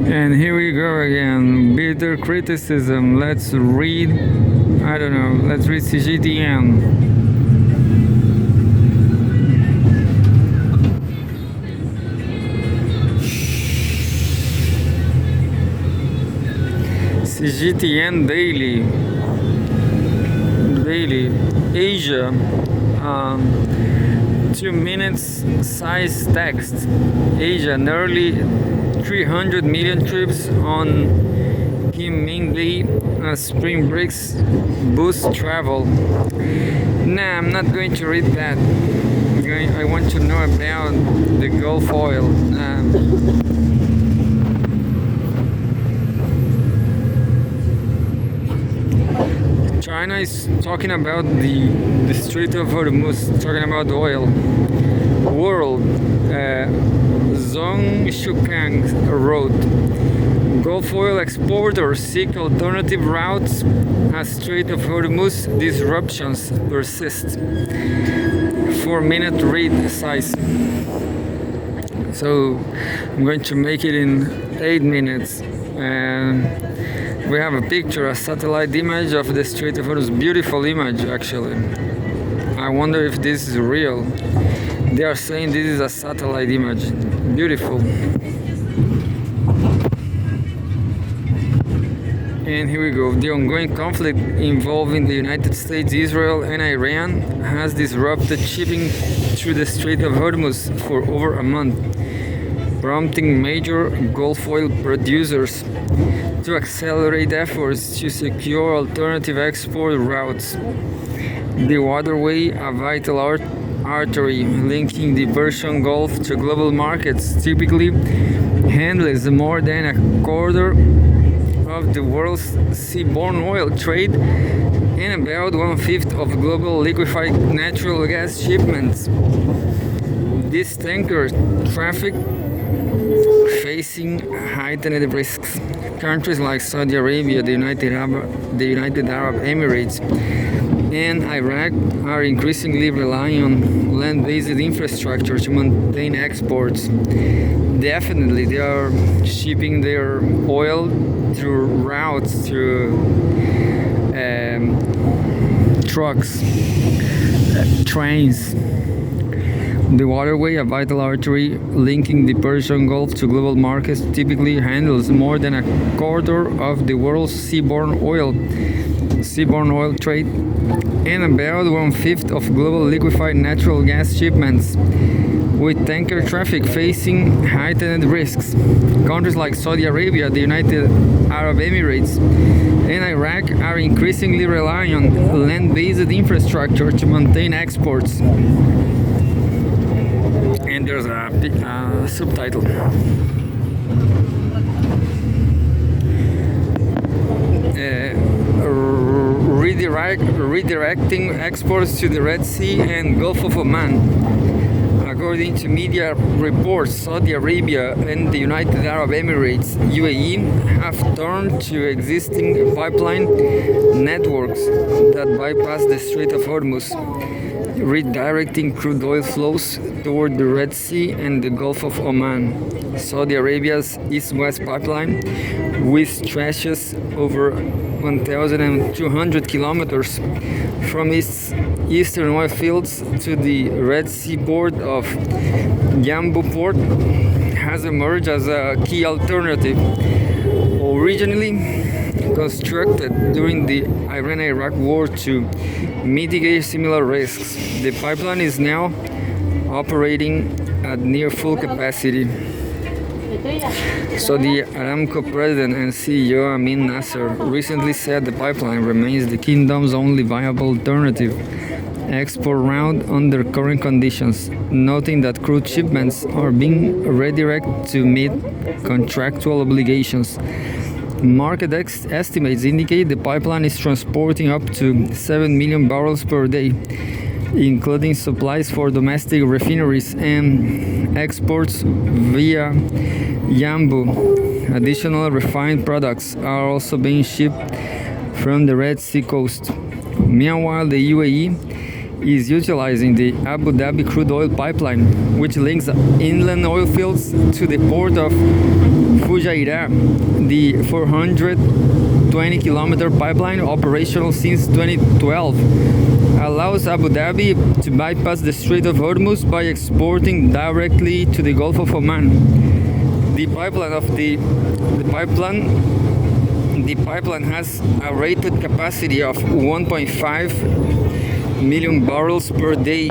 And here we go again. Bitter criticism. Let's read. I don't know. Let's read Cgtn. Cgtn Daily. Asia. 2 minutes size text. Asia, nearly 300 million trips on Kim Min Lee spring breaks boost travel. Nah, I'm not going to read that. I want to know about the Gulf oil. China is talking about the Strait of Hormuz, talking about oil. World, Zhong Shukang wrote, Gulf oil exporters seek alternative routes as Strait of Hormuz disruptions persist. 4-minute read size. So I'm going to make it in 8 minutes. And we have a picture, a satellite image of the Strait of Hormuz. Beautiful image, actually. I wonder if this is real. They are saying this is a satellite image. Beautiful. And here we go. The ongoing conflict involving the United States, Israel, and Iran has disrupted shipping through the Strait of Hormuz for over a month, prompting major Gulf oil producers to accelerate efforts to secure alternative export routes. The waterway, a vital artery linking the Persian Gulf to global markets, typically handles more than a quarter of the world's seaborne oil trade and about 1/5 of global liquefied natural gas shipments. This tanker traffic facing heightened risks. Countries like Saudi Arabia, the United Arab Emirates, and Iraq are increasingly relying on land-based infrastructure to maintain exports. Definitely, they are shipping their oil through routes, through trucks, trains. The waterway, a vital artery linking the Persian Gulf to global markets, typically handles more than a quarter of the world's seaborne oil trade and about 1/5 of global liquefied natural gas shipments, with tanker traffic facing heightened risks. Countries like Saudi Arabia, the United Arab Emirates, and Iraq are increasingly relying on land-based infrastructure to maintain exports. And there's a subtitle. Redirecting exports to the Red Sea and Gulf of Oman. According to media reports, Saudi Arabia and the United Arab Emirates (UAE) have turned to existing pipeline networks that bypass the Strait of Hormuz, redirecting crude oil flows toward the Red Sea and the Gulf of Oman. Saudi Arabia's East-West pipeline, which stretches over 1,200 kilometers from its eastern oil fields to the Red Sea port of Yanbu Port, has emerged as a key alternative. Originally constructed during the Iran-Iraq War to mitigate similar risks, the pipeline is now operating at near full capacity. Saudi Aramco President and CEO Amin Nasser recently said the pipeline remains the kingdom's only viable alternative export route under current conditions, noting that crude shipments are being redirected to meet contractual obligations. Market estimates indicate the pipeline is transporting up to 7 million barrels per day, including supplies for domestic refineries and exports via Yanbu. Additional refined products are also being shipped from the Red Sea coast. Meanwhile, the UAE is utilizing the Abu Dhabi crude oil pipeline, which links inland oil fields to the port of Fujairah, the 420-kilometer pipeline operational since 2012, allows Abu Dhabi to bypass the Strait of Hormuz by exporting directly to the Gulf of Oman. The pipeline has a rated capacity of 1.5 million barrels per day.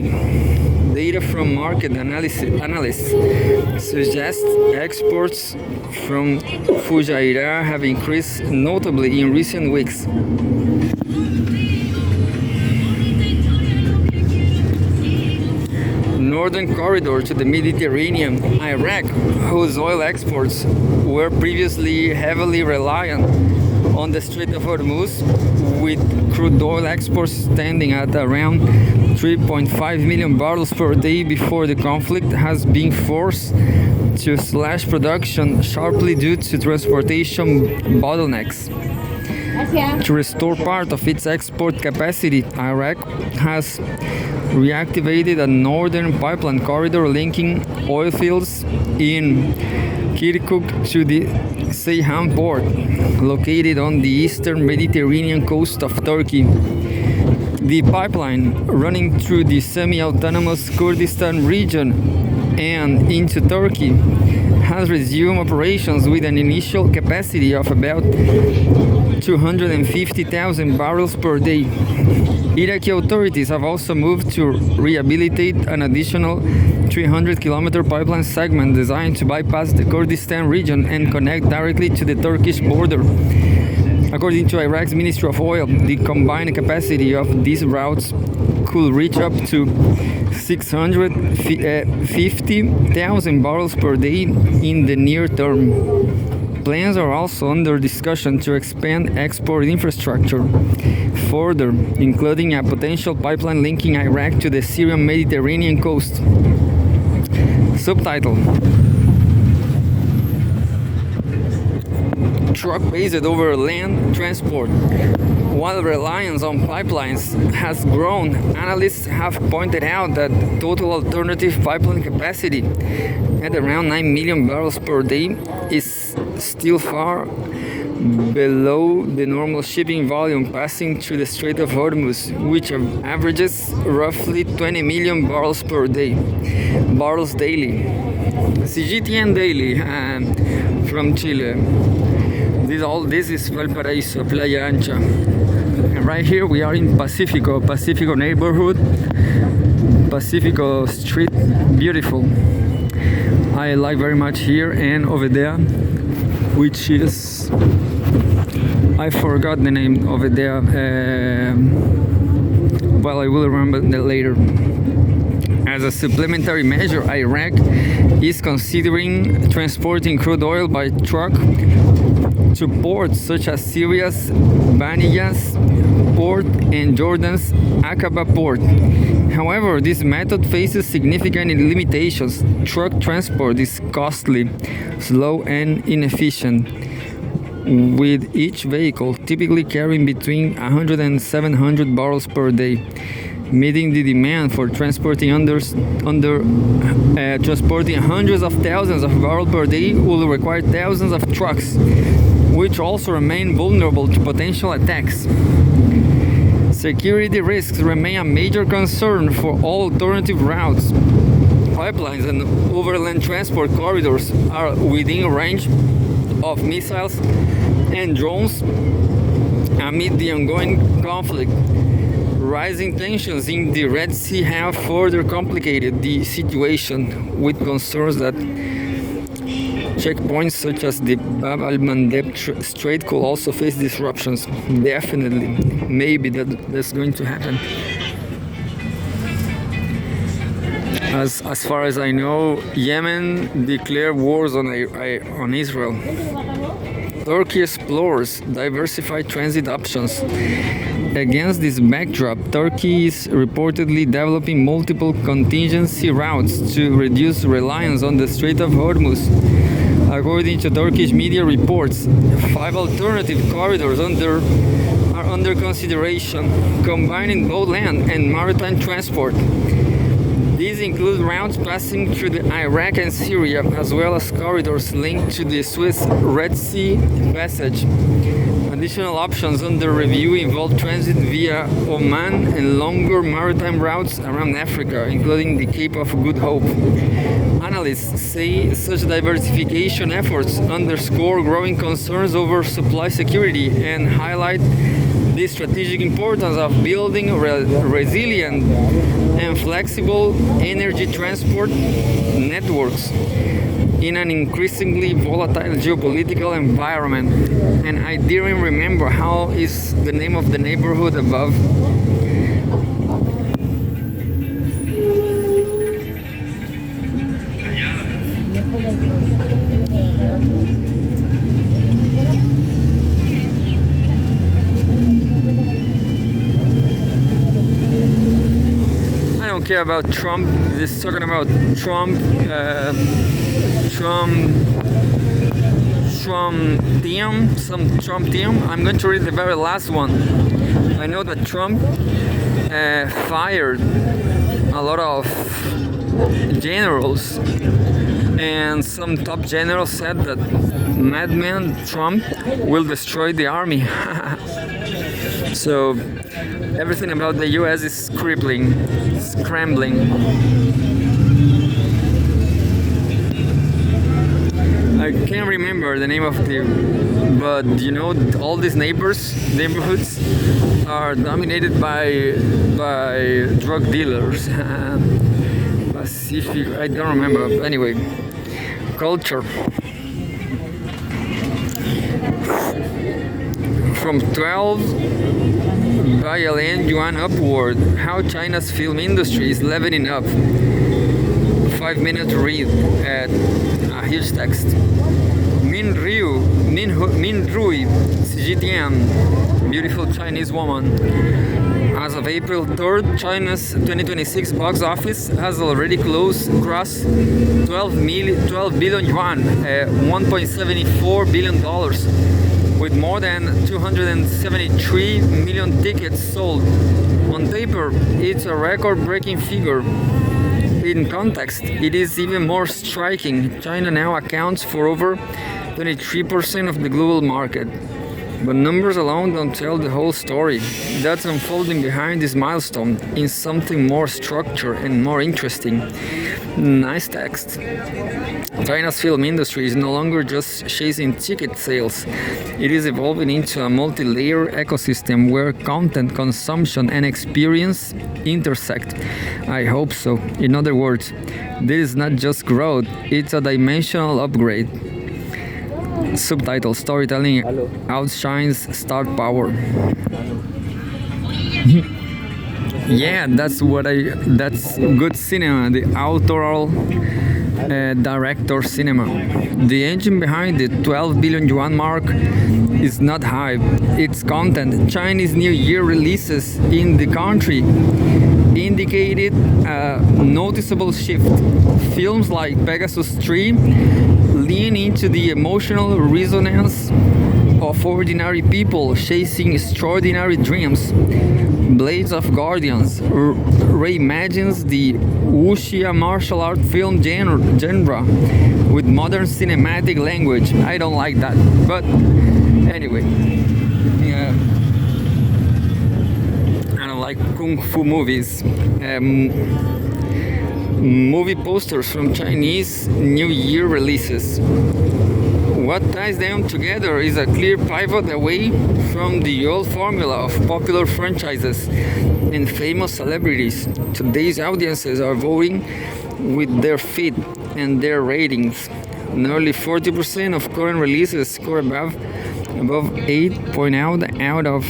Data from market analysts suggest exports from Fujairah have increased notably in recent weeks. Northern corridor to the Mediterranean, Iraq, whose oil exports were previously heavily reliant on the Strait of Hormuz, with crude oil exports standing at around 3.5 million barrels per day before the conflict, has been forced to slash production sharply due to transportation bottlenecks. To restore part of its export capacity, Iraq has reactivated a northern pipeline corridor linking oil fields in Kirkuk to the Ceyhan port, located on the eastern Mediterranean coast of Turkey. The pipeline, running through the semi-autonomous Kurdistan region and into Turkey, has resumed operations with an initial capacity of about 250,000 barrels per day. Iraqi authorities have also moved to rehabilitate an additional 300-kilometer pipeline segment designed to bypass the Kurdistan region and connect directly to the Turkish border. According to Iraq's Ministry of Oil, the combined capacity of these routes could reach up to 650,000 barrels per day in the near term. Plans are also under discussion to expand export infrastructure further, including a potential pipeline linking Iraq to the Syrian Mediterranean coast. Subtitle: Truck-based over land transport. While reliance on pipelines has grown, analysts have pointed out that total alternative pipeline capacity at around 9 million barrels per day is still far below the normal shipping volume passing through the Strait of Hormuz, which averages roughly 20 million barrels per day. Barrels daily. Cgtn Daily from Chile. This is Valparaíso, Playa Ancha. And right here we are in Pacifico neighborhood, Pacifico Street, beautiful. I like very much here, and over there, which is, I forgot the name over there, well, I will remember that later. As a supplementary measure, Iraq is considering transporting crude oil by truck to ports such as Syria's Baniyas port and Jordan's Aqaba port. However, this method faces significant limitations. Truck transport is costly, slow, and inefficient, with each vehicle typically carrying between 100 and 700 barrels per day. Meeting the demand for transporting transporting hundreds of thousands of barrels per day will require thousands of trucks, which also remain vulnerable to potential attacks. Security risks remain a major concern for all alternative routes. Pipelines and overland transport corridors are within range of missiles and drones amid the ongoing conflict. Rising tensions in the Red Sea have further complicated the situation, with concerns that checkpoints such as the Bab al-Mandeb Strait could also face disruptions. Definitely, maybe that's going to happen. As far as I know, Yemen declared wars on Israel. Turkey explores diversified transit options. Against this backdrop, Turkey is reportedly developing multiple contingency routes to reduce reliance on the Strait of Hormuz. According to Turkish media reports, 5 alternative corridors are under consideration, combining both land and maritime transport. These These include routes passing through Iraq and Syria, as well as corridors linked to the Swiss Red Sea passage. Additional options under review involve transit via Oman and longer maritime routes around Africa, including the Cape of Good Hope. Analysts say such diversification efforts underscore growing concerns over supply security and highlight the strategic importance of building resilient and flexible energy transport networks in an increasingly volatile geopolitical environment. And I didn't remember how is the name of the neighborhood above. I don't care about Trump. This is talking about Trump team. I'm going to read the very last one. I know that Trump fired a lot of generals, and some top generals said that madman Trump will destroy the army. So everything about the US is scrambling. I can't remember the name of but you know, all these neighborhoods are dominated by drug dealers. Pacific, I don't remember. Anyway, culture. From 12 billion yuan upward, how China's film industry is leveling up. 5-minute read at a huge text. Min Rui, Cgtn', beautiful Chinese woman. As of April 3rd, China's 2026 box office has already crossed 12 billion yuan, $1.74 billion, with more than 273 million tickets sold. On paper, it's a record-breaking figure. In context, it is even more striking. China now accounts for over 23% of the global market. But numbers alone don't tell the whole story. That's unfolding behind this milestone in something more structured and more interesting. Nice text. China's film industry is no longer just chasing ticket sales. It is evolving into a multi-layer ecosystem where content, consumption, and experience intersect. I hope so. In other words, this is not just growth, it's a dimensional upgrade. Subtitle: storytelling outshines star power. Yeah, that's good cinema, the authorial director cinema. The engine behind the 12 billion yuan mark is not hype, it's content. Chinese New Year releases in the country indicated a noticeable shift. Films like Pegasus 3 lean into the emotional resonance of ordinary people chasing extraordinary dreams. Blades of Guardians reimagines the wuxia martial art film genre with modern cinematic language. I don't like that, but anyway, I don't like kung fu movies. Movie posters from Chinese New Year releases. What ties them together is a clear pivot away from the old formula of popular franchises and famous celebrities. Today's audiences are voting with their feet and their ratings. Nearly 40% of current releases score above 8.0 out of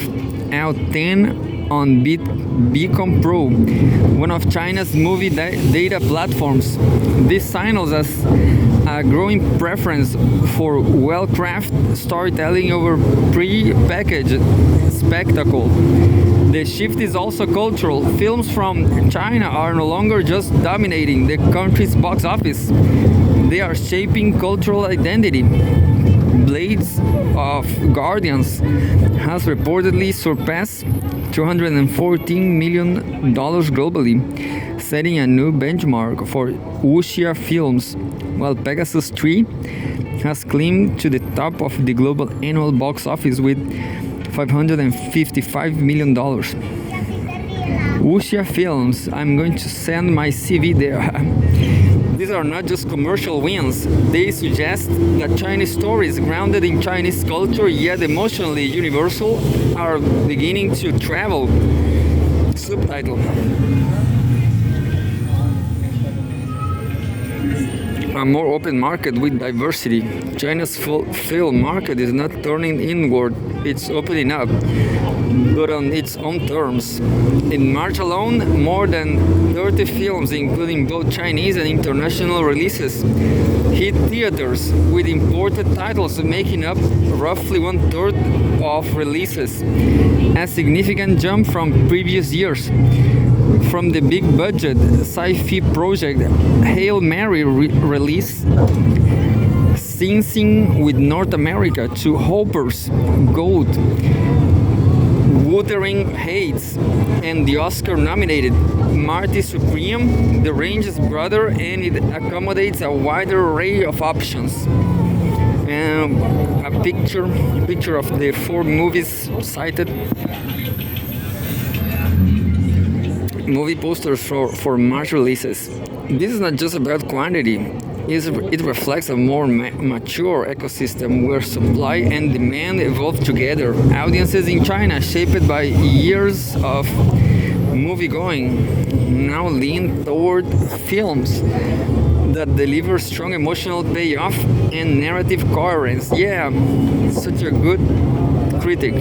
10 on Beacon Pro, one of China's movie data platforms. This signals as a growing preference for well-crafted storytelling over pre-packaged spectacle. The shift is also cultural. Films from China are no longer just dominating the country's box office. They are shaping cultural identity. Blades of Guardians has reportedly surpassed $214 million globally, setting a new benchmark for wuxia films, while Pegasus 3 has climbed to the top of the global annual box office with $555 million. Wuxia Films, I'm going to send my CV there. These are not just commercial wins, they suggest that Chinese stories grounded in Chinese culture yet emotionally universal are beginning to travel. Subtitle. A more open market with diversity. China's film market is not turning inward, it's opening up, but on its own terms. In March alone, more than 30 films, including both Chinese and international releases, hit theaters, with imported titles making up roughly 1/3 of releases, a significant jump from previous years. From the big budget sci-fi project Hail Mary release, Sing with North America, to Hopper's Gold, Wuthering Heights, and the Oscar-nominated Marty Supreme, the range is broader and it accommodates a wider array of options. And a picture of the 4 movies cited. Movie posters for March releases. This is not just about quantity. It reflects a more mature ecosystem where supply and demand evolve together. Audiences in China, shaped by years of moviegoing, now lean toward films that deliver strong emotional payoff and narrative coherence. Yeah, such a good critic.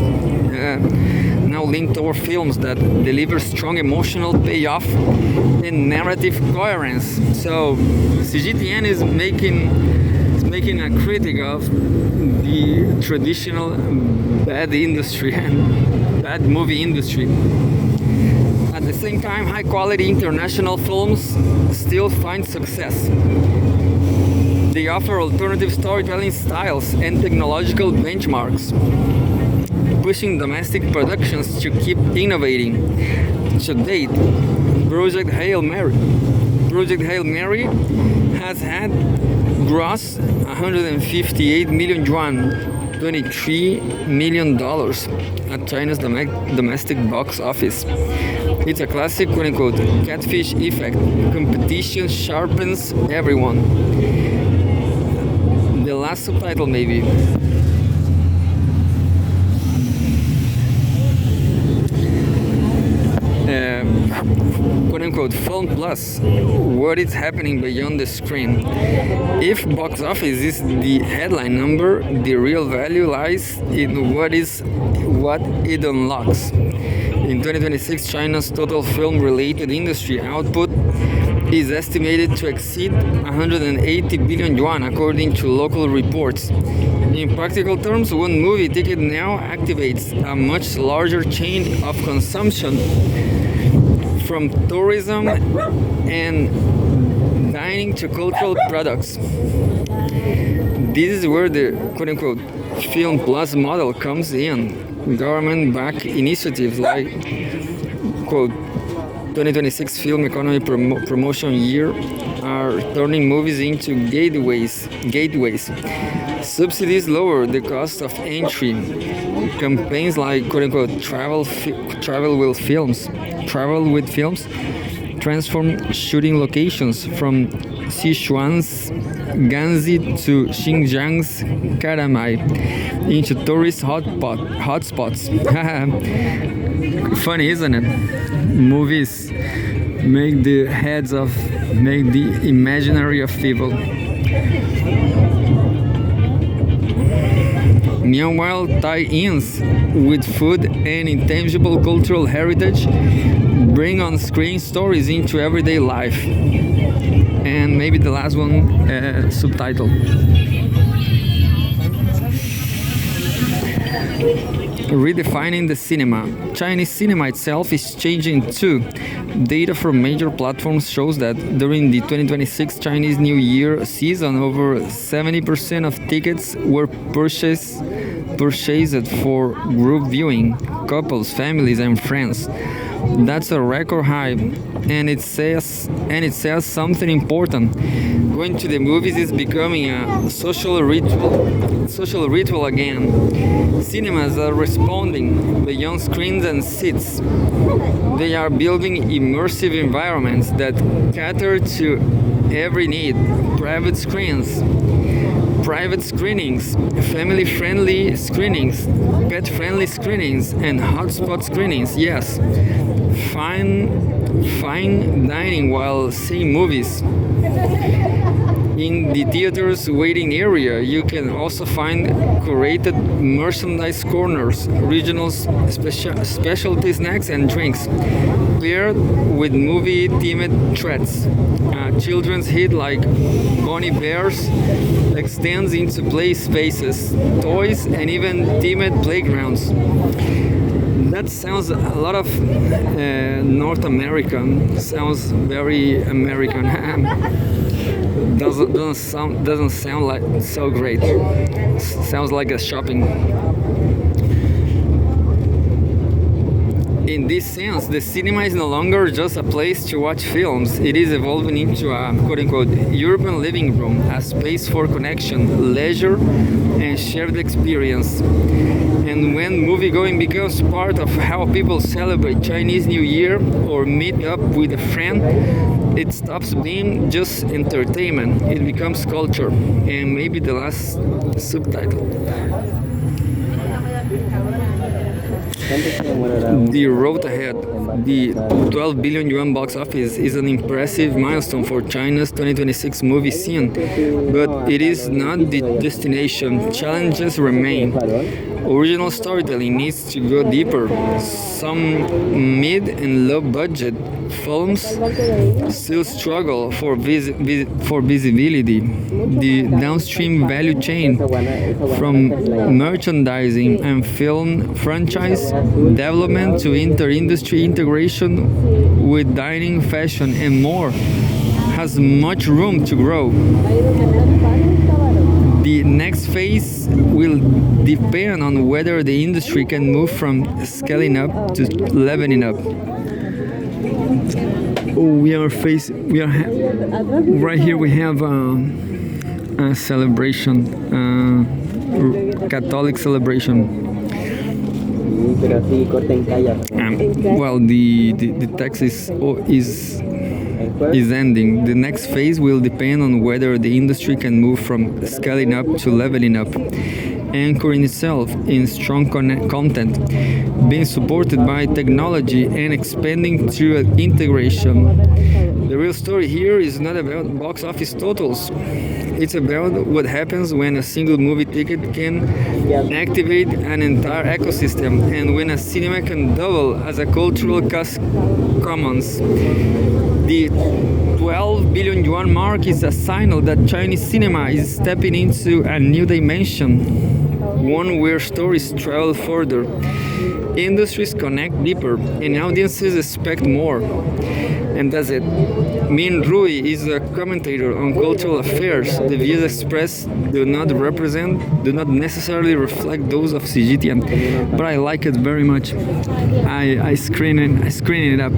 Now lean toward films that deliver strong emotional payoff and narrative coherence. So Cgtn is making a critic of the traditional bad industry and bad movie industry. At the same time, high quality international films still find success. They offer alternative storytelling styles and technological benchmarks, pushing domestic productions to keep innovating. To date, Project Hail Mary has had gross 158 million yuan, $23 million at China's domestic box office. It's a classic, quote-unquote, catfish effect. Competition sharpens everyone. The last subtitle, maybe. Quote-unquote, Film Plus, what is happening beyond the screen. If box office is the headline number, the real value lies in what it unlocks. In 2026, China's total film-related industry output is estimated to exceed 180 billion yuan, according to local reports. In practical terms, one movie ticket now activates a much larger chain of consumption, from tourism and dining to cultural products. This is where the quote-unquote Film Plus model comes in. Government-backed initiatives like, quote, 2026 Film Economy Promotion Year are turning movies into gateways. Subsidies lower the cost of entry. Campaigns like quote-unquote travel with films transform shooting locations from Sichuan's Ganzi to Xinjiang's Karamai into tourist hotspots. Funny, isn't it? Movies make the imaginary of people. Meanwhile, tie-ins with food and intangible cultural heritage bring on-screen stories into everyday life. And maybe the last one, subtitle. Redefining the cinema. Chinese cinema itself is changing too. Data from major platforms shows that during the 2026 Chinese New Year season, over 70% of tickets were purchased purchased for group viewing, couples, families, and friends. That's a record high, and it says something important. Going to the movies is becoming a social ritual again. Cinemas are responding beyond screens and seats. They are building immersive environments that cater to every need. Private screens, private screenings, family friendly screenings, pet friendly screenings, and hotspot screenings. Yes, fine dining while seeing movies. In the theater's waiting area, you can also find curated merchandise corners, regional specialty snacks and drinks, paired with movie-themed treats. Children's hit like Bonnie Bears extends into play spaces, toys, and even themed playgrounds. That sounds a lot of North American. Sounds very American. Doesn't sound like so great. Sounds like a shopping. In this sense, the cinema is no longer just a place to watch films. It is evolving into a quote-unquote urban living room, a space for connection, leisure, and shared experience. And when movie-going becomes part of how people celebrate Chinese New Year or meet up with a friend, it stops being just entertainment. It becomes culture. And maybe the last subtitle. The road ahead, the 12 billion yuan box office, is an impressive milestone for China's 2026 movie scene, but it is not the destination. Challenges remain. Original storytelling needs to go deeper. Some mid and low budget films still struggle for visibility. The downstream value chain, from merchandising and film franchise development to inter-industry integration with dining, fashion, and more, has much room to grow. The next phase will depend on whether the industry can move from scaling up to leveling up. Oh, right here we have a celebration, Catholic celebration. Well, the text is ending. The next phase will depend on whether the industry can move from scaling up to leveling up, anchoring itself in strong content, being supported by technology, and expanding through integration. The real story here is not about box office totals. It's about what happens when a single movie ticket can activate an entire ecosystem, and when a cinema can double as a cultural commons. The 12 billion yuan mark is a signal that Chinese cinema is stepping into a new dimension, one where stories travel further, industries connect deeper, and audiences expect more. And that's it. Min Rui is a commentator on cultural affairs. The views expressed do not necessarily reflect those of Cgtn, but I like it very much. I screen it up.